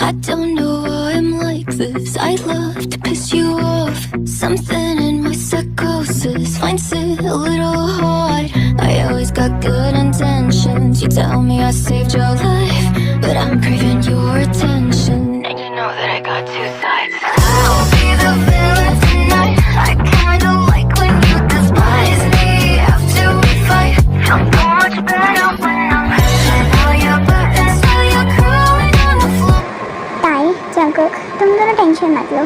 I don't know why I'm like this. I love to piss you off. Something in my psychosis finds it a little hard. I always got good intentions. You tell me I saved your life, but I'm craving your attention. And you know that I got two sides. I'll be the villain tonight. I kinda like when you despise me. After we fight, feel so much better when I'm pushing all your buttons till you're crawling on the floor. ताई Jungkook, तुम दोनों tension मत लो।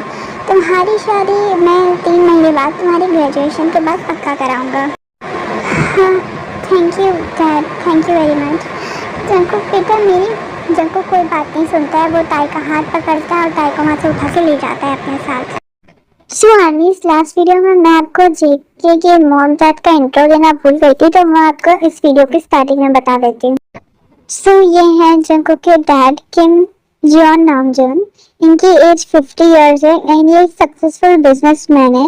तुम्हारी शादी मैं 3 महीने बाद तुम्हारी ग्रेजुएशन के बाद पक्का कराऊंगा। हाँ, thank you dad, thank you very much. Jungkook बेटा मेरी, जंकुक कोई बात नहीं सुनता है, वो ताई का हाथ पकड़ता है और ताई को वहाँ से उठा के ले जाता है अपने साथ। सो आर्मी, लास्ट वीडियो में मैं आपको जेके के मॉम डैड का इंट्रो देना भूल गई थी, तो मैं आपको इस वीडियो की स्टार्टिंग में बता देती हूँ। सो ये हैं जंकुक के डैड किम जियोन नामजून। इनकी एज 50 इयर्स है एंड ये सक्सेसफुल बिजनेसमैन है।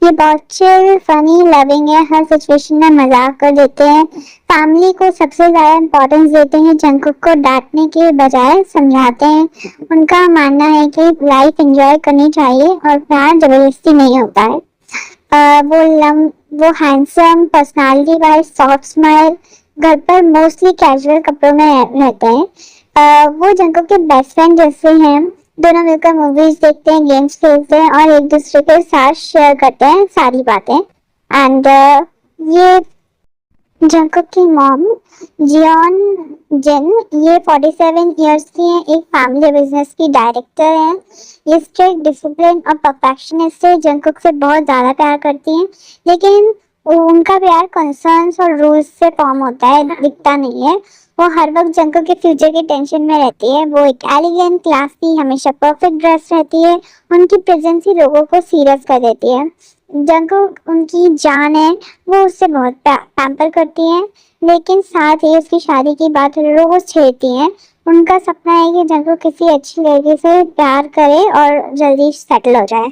ये बहुत चिल, फनी, लविंग है, हर सिचुएशन में मजाक कर देते हैं। फैमिली को सबसे ज़्यादा इम्पोर्टेंस देते हैं, जंकुक को डांटने के बजाय समझाते हैं। उनका मानना है कि लाइफ एंजॉय करनी चाहिए और प्यार जबरदस्ती नहीं होता है। वो handsome, personality wise, soft smile, घर पर मोस्टली कैजुअल कपड़ों में रहते हैं। वो जंकुक के बेस्ट फ्रेंड जैसे हैं। दोनों मिलकर मूवीज देखते हैं, गेम्स खेलते हैं और एक दूसरे के साथ शेयर करते हैं सारी बातें। एंड ये जंकुक की मॉम जियोन जिन, ये 47 इयर्स की हैं, एक फैमिली बिजनेस की डायरेक्टर हैं। ये स्ट्रिक्ट, डिसिप्लिन और परफेक्शनिस्ट से जंकुक से बहुत ज़्यादा प्यार करती हैं, लेकिन उनका प्यार कंसर्न्स और रूल्स से फॉर्म होता है, दिखता नहीं है। वो हर वक्त जंकुक के फ्यूचर की टेंशन में रहती है। वो एक एलिगेंट, क्लासी, हमेशा परफेक्ट ड्रेस रहती है। उनकी प्रेजेंस ही लोगों को सीरियस कर देती है। जंकुक उनकी जान है, वो उससे बहुत पैम्पर करती हैं, लेकिन साथ ही उसकी शादी की बात रोज छेड़ती हैं। उनका सपना है कि जंकुक किसी अच्छी लड़की से प्यार करे और जल्दी सेटल हो जाए।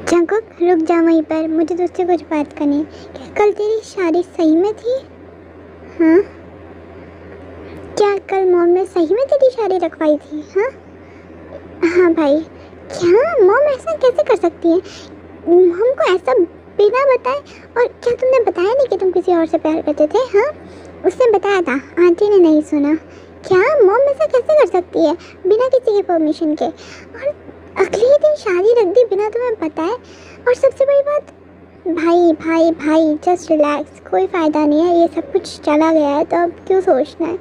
जंकुक रुक जा वहीं पर, मुझे तुझसे कुछ बात करनी है। क्या कल तेरी शादी सही में थी? हाँ, क्या कल मॉम ने सही में तेरी शादी रखवाई थी? हाँ हाँ भाई, क्या मॉम ऐसा कैसे कर सकती है? हमको ऐसा बिना बताए, और क्या तुमने बताया नहीं कि तुम किसी और से प्यार करते थे? हाँ, उसने बताया था, आंटी ने नहीं सुना। क्या मॉम ऐसा कैसे कर सकती है बिना किसी के परमिशन के, और अगले दिन शादी रख दी बिना तुम्हें बताए? और सबसे बड़ी बात, भाई भाई भाई जस्ट रिलैक्स, कोई फ़ायदा नहीं है, ये सब कुछ चला गया है तो अब क्यों सोचना है।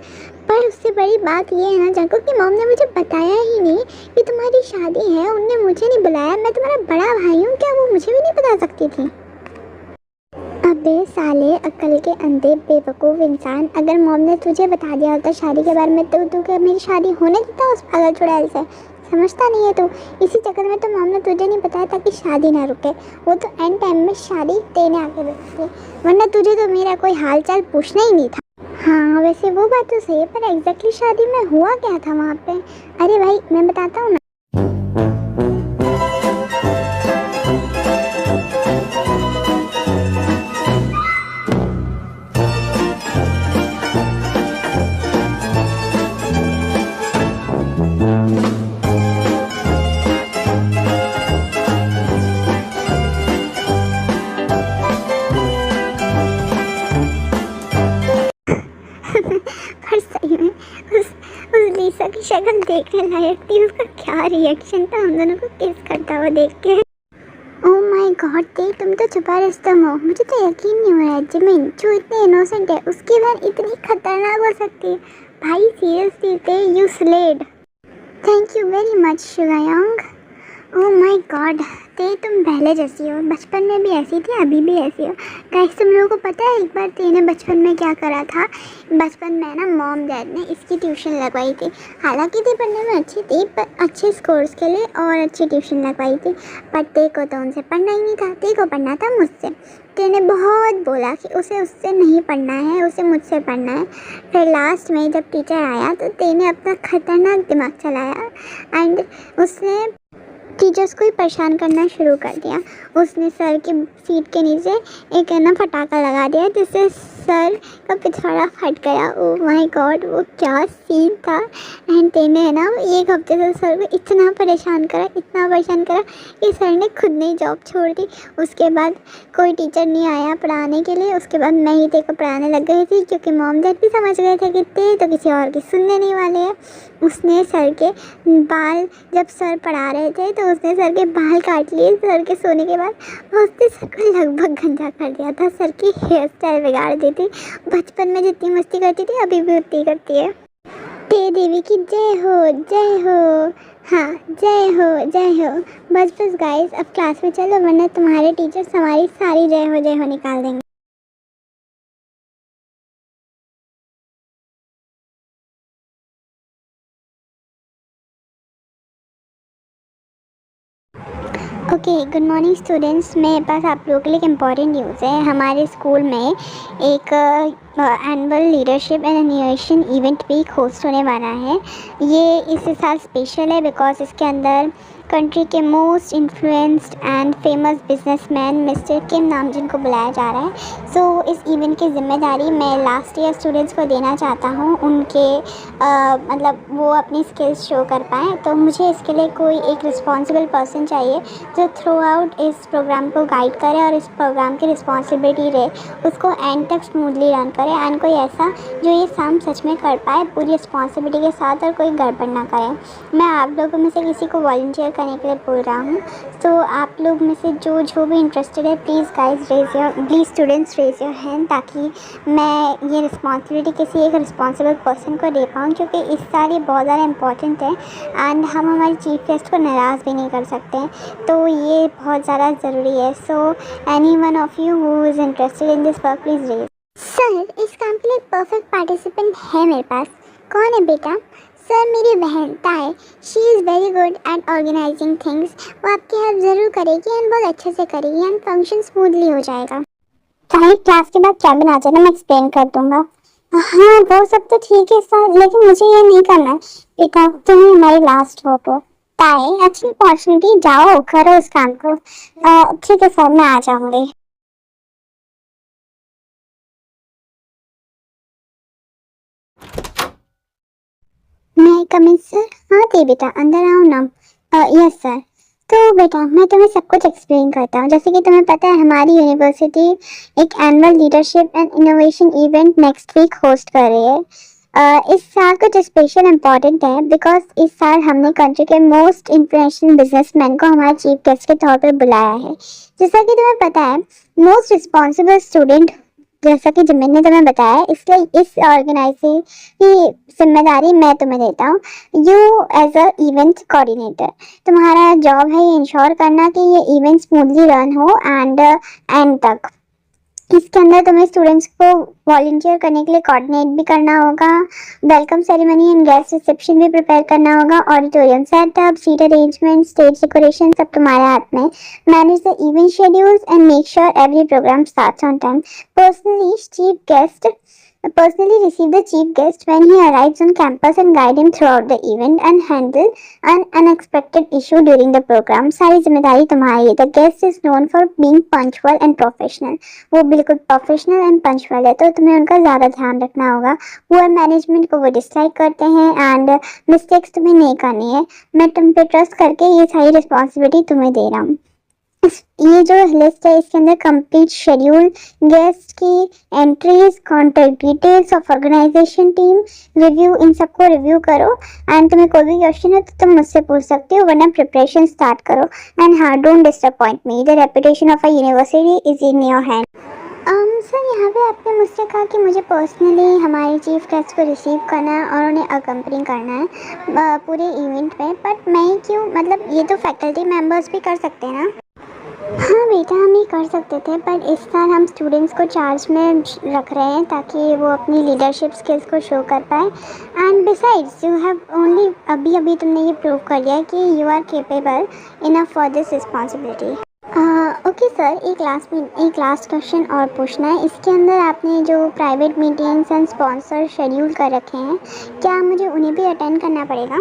पर उससे बड़ी बात ये है ना जंकुक की मॉम ने मुझे बताया ही नहीं कि तुम्हारी शादी है। उनने मुझे नहीं बुलाया, मैं तुम्हारा बड़ा भाई हूँ, क्या वो मुझे भी नहीं बता सकती थी? अबे साले अक्ल के अंधे बेवकूफ़ इंसान, अगर मॉम ने तुझे बता दिया होता शादी के बारे में तो तू क्या मेरी शादी होने देता उस पागल चुड़ैल से? समझता नहीं है तू। इसी चक्कर में तो मॉम ने तुझे नहीं बताया ताकि शादी ना रुके। वो तो एंड टाइम में शादी देने आके बैठती, वरना तुझे तो मेरा कोई हाल चाल पूछना ही नहीं था। हाँ वैसे वो बात तो सही है, पर एग्जैक्टली शादी में हुआ क्या था वहाँ पे? अरे भाई मैं बताता हूँ ना। पर सही में उस लीसा की शक्ल देखने लायक थी। उसका क्या रिएक्शन था हम दोनों को किस करता हुआ देख के। ओह माय गॉड, तुम तो छुपा रुस्तम हो। मुझे तो यकीन नहीं हो रहा है जिमिन जो इतने इनोसेंट है उसकी बहन इतनी खतरनाक हो सकती है। भाई seriously you slayed. Thank you very much शुगायांग। ओह माय गॉड, ते तुम पहले जैसी हो, बचपन में भी ऐसी थी, अभी भी ऐसी हो। गाइस तुम लोगों को पता है एक बार तेने बचपन में क्या करा था? बचपन में ना मॉम डैड ने इसकी ट्यूशन लगवाई थी। हालांकि ते पढ़ने में अच्छी थी, पर अच्छे स्कोर्स के लिए और अच्छी ट्यूशन लगवाई थी। पर ते को तो उनसे पढ़ना ही नहीं था, ते को पढ़ना था मुझसे। तेने बहुत बोला कि उसे उससे नहीं पढ़ना है, उसे मुझसे पढ़ना है। फिर लास्ट में जब टीचर आया तो तेने अपना खतरनाक दिमाग चलाया एंड उसने टीचर्स को ही परेशान करना शुरू कर दिया। उसने सर की सीट के नीचे एक है ना फटाका लगा दिया, जिससे सर का पिछवाड़ा फट गया। ओह माय गॉड, वो क्या सीन था। एंड तेने है ना एक हफ्ते से सर को इतना परेशान करा कि सर ने खुद ने ही जॉब छोड़ दी। उसके बाद कोई टीचर नहीं आया पढ़ाने के लिए। उसके बाद मैं ही ते को पढ़ाने लग गई थी, क्योंकि मॉम डैड भी समझ गए थे कि ते तो किसी और की सुनने नहीं वाले हैं। उसने सर के बाल, जब सर पढ़ा रहे थे तो उसने सर के बाल काट लिए सर के सोने के बाद। उसने सर को लगभग गंजा कर दिया था, सर की हेयर स्टाइल बिगाड़ दी थी। बचपन में जितनी मस्ती करती थी अभी भी उतनी करती है। ते देवी की जय हो, जय हो। हाँ, जय हो, जय हो। बस बस गाइस, अब क्लास में चलो, वरना तुम्हारे टीचर्स हमारी सारी जय हो निकाल देंगे। Okay, good morning students. मेरे पास आप लोगों के लिए एक इम्पॉर्टेंट न्यूज़ है। हमारे स्कूल में एक annual leadership and innovation event week host होने वाला है। ये इस साल स्पेशल है बिकॉज इसके अंदर कंट्री के most influenced and famous businessman mister Kim Namjoon को बुलाया जा रहा है। सो इस इवेंट की जिम्मेदारी मैं लास्ट ईयर स्टूडेंट्स को देना चाहता हूँ, उनके मतलब वो अपनी स्किल्स शो कर पाएँ। तो मुझे इसके लिए कोई एक रिस्पॉन्सिबल पर्सन चाहिए जो थ्रू आउट इस प्रोग्राम को गाइड करे और इस प्रोग्राम की रिस्पॉन्सिबिलिटी रहे, उसको एंड तक स्मूथली रन करे। एंड कोई ऐसा जो ये काम सच में कर पाए पूरी रिस्पॉन्सिबिलिटी के साथ और कोई गड़बड़ ना करे। मैं आप लोगों में से किसी को वॉलंटियर करने के लिए बोल रहा हूँ। तो आप लोग में से जो भी इंटरेस्टेड है, please guys please students raise your hand, ताकि मैं ये रिस्पॉन्सिबिलिटी किसी एक रिस्पॉन्सिबल पर्सन को दे पाऊँ, क्योंकि इस साल ये बहुत ज़्यादा इंपॉर्टेंट है एंड हम हमारे चीफ गेस्ट को नाराज़ भी नहीं कर सकते। तो ये बहुत ज़्यादा ज़रूरी है। So any one of you who is interested in this work please raise. Sir, इस काम के लिए परफेक्ट पार्टिसिपेंट है मेरे पास। कौन है बेटा? सर, मेरी बहन ताए। She is very good at organising things. वो आपकी हेल्प ज़रूर करेगी एंड बहुत अच्छे से करेगी एंड फंक्शन स्मूथली हो जाएगा। ताए, क्लास के बाद कैबिन आ जाना, मैं एक्सप्लेन कर दूँगा। हाँ, वो सब तो ठीक है सर, लेकिन मुझे ये नहीं करना है। बेटा, तुम हमारी लास्ट होप हो। ताए, अच्छी अपॉर्चुनिटी, जाओ करो इस काम को। ठीक है सर, मैं आ जाऊँगी। मैं कम इन सर? हाँ दे बेटा, अंदर आओ ना। Yes sir. तो बेटा, मैं तुम्हें सब कुछ एक्सप्लेन करता हूँ। जैसे कि तुम्हें पता है, हमारी यूनिवर्सिटी एक annual leadership and innovation event next week host कर रही है। इस साल कुछ स्पेशल इम्पॉर्टेंट है बिकॉज इस साल हमने कंट्री के मोस्ट इन्फ्लुएंशियल बिजनेसमैन को हमारे चीफ गेस्ट के तौर पर बुलाया है। जैसा कि तुम्हें पता है, मोस्ट रिस्पॉन्सिबल स्टूडेंट, जैसा कि मैंने तुम्हें बताया, इसलिए इस ऑर्गेनाइजिंग की जिम्मेदारी मैं तुम्हें देता हूँ। You as a event coordinator, तुम्हारा जॉब है ये इंश्योर करना कि ये इवेंट स्मूथली रन हो एंड तक। इसके अंदर तुम्हें स्टूडेंट्स को वॉलंटियर करने के लिए कोऑर्डिनेट भी करना होगा, welcome ceremony and guest reception भी प्रिपेयर करना होगा, auditorium setup, seat arrangement, stage decoration सब तुम्हारे हाथ में। Manage the event schedules and make sure every programme starts on time. Personally receive the chief guest when he arrives on campus and guide him throughout the event and handle an unexpected issue during the program। सारी जिम्मेदारी तुम्हारी है। The guest is known for being punctual and professional। वो बिल्कुल professional and punctual है, तो तुम्हें उनका ज़्यादा ध्यान रखना होगा। पुअर मैनेजमेंट को वो डिसलाइक करते हैं एंड मिस्टेक्स तुम्हें नहीं करनी है। मैं तुम पे ट्रस्ट करके ये सारी रिस्पॉन्सिबिलिटी तुम्हें दे रहा हूँ। ये जो लिस्ट है इसके अंदर कंप्लीट शेड्यूल, गेस्ट की entries, contact details of organisation team, review, इन सबको रिव्यू करो। एंड तुम्हें कोई भी क्वेश्चन है तो तुम मुझसे पूछ सकते हो, वरना प्रिपरेशन स्टार्ट करो। एंड हाँ, don't disappoint me, the reputation of a university is in your hand. Sir, यहाँ भी आपने मुझसे कहा कि मुझे पर्सनली हमारे चीफ गेस्ट को रिसीव करना है और उन्हें अकम्पनी करना है पूरे इवेंट में, बट मैं क्यों, मतलब ये तो फैकल्टी मेंबर्स भी कर सकते हैं ना? हाँ बेटा, हम ये कर सकते थे, पर इस साल हम स्टूडेंट्स को चार्ज में रख रहे हैं ताकि वो अपनी लीडरशिप स्किल्स को शो कर पाए। And besides you have only अभी तुमने ये प्रूव कर लिया कि you are capable enough for this responsibility. Okay sir, एक लास्ट क्वेश्चन और पूछना है। इसके अंदर आपने जो private meetings and sponsor schedule कर रखे हैं, क्या मुझे उन्हें भी अटेंड करना पड़ेगा?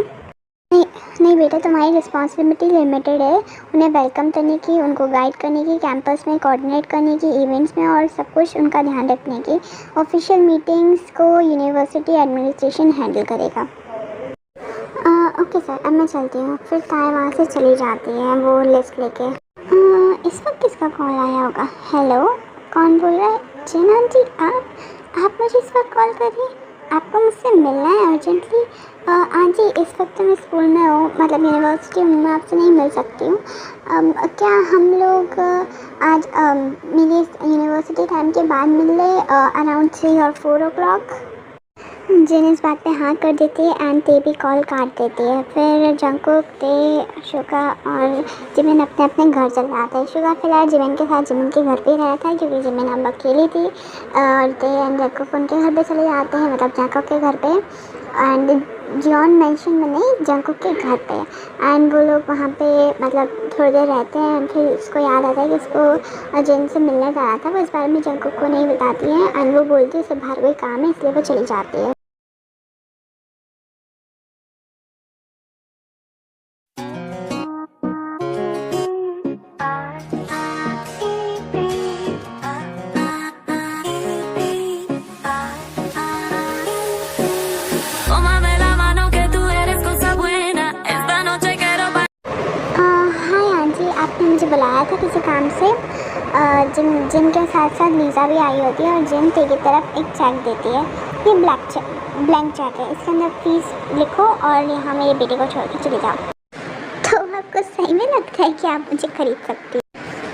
नहीं बेटा, तुम्हारी रिस्पॉन्सिबिलिटी लिमिटेड है उन्हें वेलकम करने की, उनको गाइड करने की, कैंपस में कोऑर्डिनेट करने की, इवेंट्स में और सब कुछ उनका ध्यान रखने की। ऑफिशियल मीटिंग्स को यूनिवर्सिटी एडमिनिस्ट्रेशन हैंडल करेगा। ओके सर, अब मैं चलती हूँ। फिर ताए वहाँ से चली जाती है वो लिस्ट लेके। इस वक्त किसका कॉल आया होगा? हेलो, कौन बोल रहा है? जिना जी, आप मुझे इस वक्त कॉल कर रही हैं? आपको मुझसे मिलना है अर्जेंटली? हाँ जी, इस वक्त मैं स्कूल में हूँ, मतलब यूनिवर्सिटी में, मैं आपसे नहीं मिल सकती हूँ। क्या हम लोग आज मेरी यूनिवर्सिटी टाइम के बाद मिल ले, अराउंड 3 और 4 o'clock? जिन इस बात पे हाँ कर देती है एंड ते भी कॉल काट देती है। फिर जंकुक, ते, शुगा और जिमिन अपने अपने घर चल रहा था। शुगा फिलहाल जिमिन के साथ जिमिन के घर पे ही रहा था क्योंकि जिमिन अब अकेली थी, और ते एंड जंकुक उनके घर पे चले जाते हैं, मतलब जंकुक के घर पे। एंड जॉन मेंशन में नहीं, जंकुक के घर पे। एंड वो लोग वहाँ पे मतलब थोड़ी देर रहते हैं। फिर उसको याद आता है कि उसको जिनसे मिलने जाना था, वो इस बारे में जंकुक को नहीं बताती है एंड वो बोलती है उसे बाहर कोई काम है इसलिए वो चली जाती है। Tómame la mano que tú eres cosa buena. Esta noche quiero हाँ आंटी, आपने मुझे बुलाया था किसी काम से। जिम के साथ साथ लीज़ा भी आई होती है और जिम ते की तरफ एक चेक देती है। ये ब्लैंक चेक है, इसके अंदर फीस लिखो और यहाँ मेरे बेटे को छोड़ के चले जाओ। तो आपको सही में लगता है कि आप मुझे खरीद सकती हो?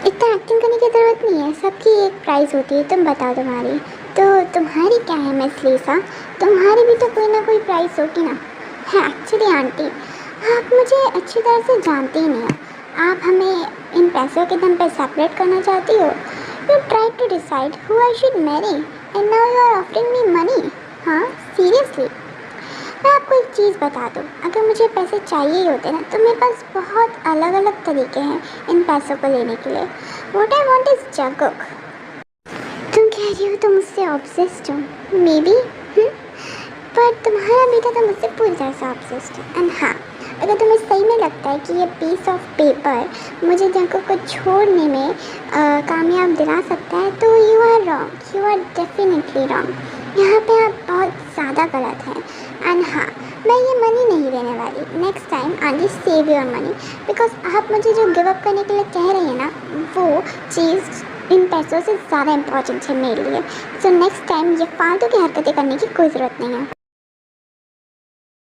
इतना एक्टिंग करने की ज़रूरत नहीं है, सबकी एक प्राइस होती है। तुम बताओ तुम्हारी, तो तुम्हारी क्या है मिस लीसा? तुम्हारी भी तो कोई ना कोई प्राइस होगी ना? है एक्चुअली आंटी, आप मुझे अच्छी तरह से जानती ही नहीं हो। आप हमें इन पैसों के दम पे सेपरेट करना चाहती हो। You try to decide who I should marry and now you are offering me money. हाँ सीरियसली, मैं आपको एक चीज़ बता दूँ, अगर मुझे पैसे चाहिए ही होते ना तो मेरे पास बहुत अलग अलग तरीके हैं इन पैसों को लेने के लिए। What I want is Jungkook. तुम कह रही हो तुम मुझसे ऑब्सेस्ड हो? मे बी, पर तुम्हारा बेटा तो मुझसे पूरी तरह से ऑब्सेस्ड है। एंड हाँ, अगर तुम्हें सही में लगता है कि ये पीस ऑफ पेपर मुझे जंकुक को छोड़ने में कामयाब दिला सकता है, तो you are wrong, you are definitely wrong. यहाँ पे आप बहुत ज़्यादा गलत हैं। एंड हाँ, मैं ये मनी नहीं देने वाली। Next time aunty save your money, because आप मुझे जो गिव अप करने के लिए कह रही हैं ना, वो चीज़ इन पैसों से ज़्यादा इम्पॉर्टेंट है मेरे लिए। सो नेक्स्ट टाइम ये फालतू की हरकतें करने की कोई ज़रूरत नहीं है।